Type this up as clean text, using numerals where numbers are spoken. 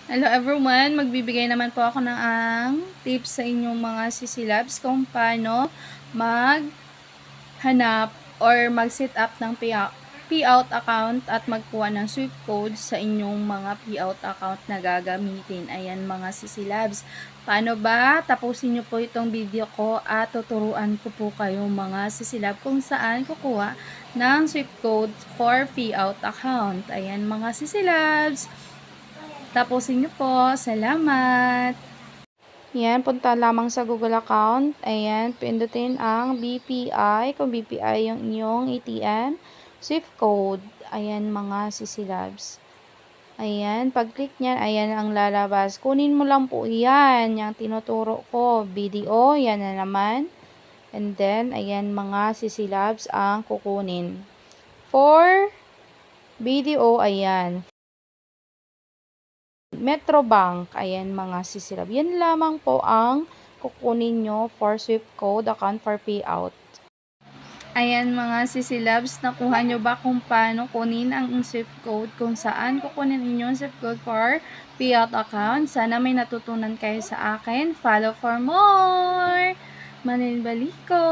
Hello everyone, magbibigay naman po ako ng tips sa inyong mga sisilabs kung paano maghanap or mag-set up ng payout account at magkuha ng Swift code sa inyong mga payout account na gagamitin. Ayan mga sisilabs. Paano ba? Tapusin nyo po itong video ko at tuturuan ko po kayo mga sisilab kung saan kukuha ng Swift code for payout account. Ayan mga sisilabs. Tapusin niyo po. Salamat! Yan, punta lamang sa Google account. Ayan, pindutin ang BPI. Kung BPI yung inyong ATM. Swift code. Ayan, mga sisilabs. Ayan, pag-click niyan, ayan ang lalabas. Kunin mo lang po yan. Yung tinuturo ko. Video, yan na naman. And then, ayan, mga sisilabs ang kukunin. For video, ayan. Metrobank, ayan mga sisilab. Yan lamang po ang kukunin nyo for Swift code account for payout. Ayan mga sisilabs, nakuha nyo ba kung paano kunin ang Swift code, kung saan kukunin ninyo ang Swift code for payout account? Sana may natutunan kayo sa akin. Follow for more! Manil Baliko!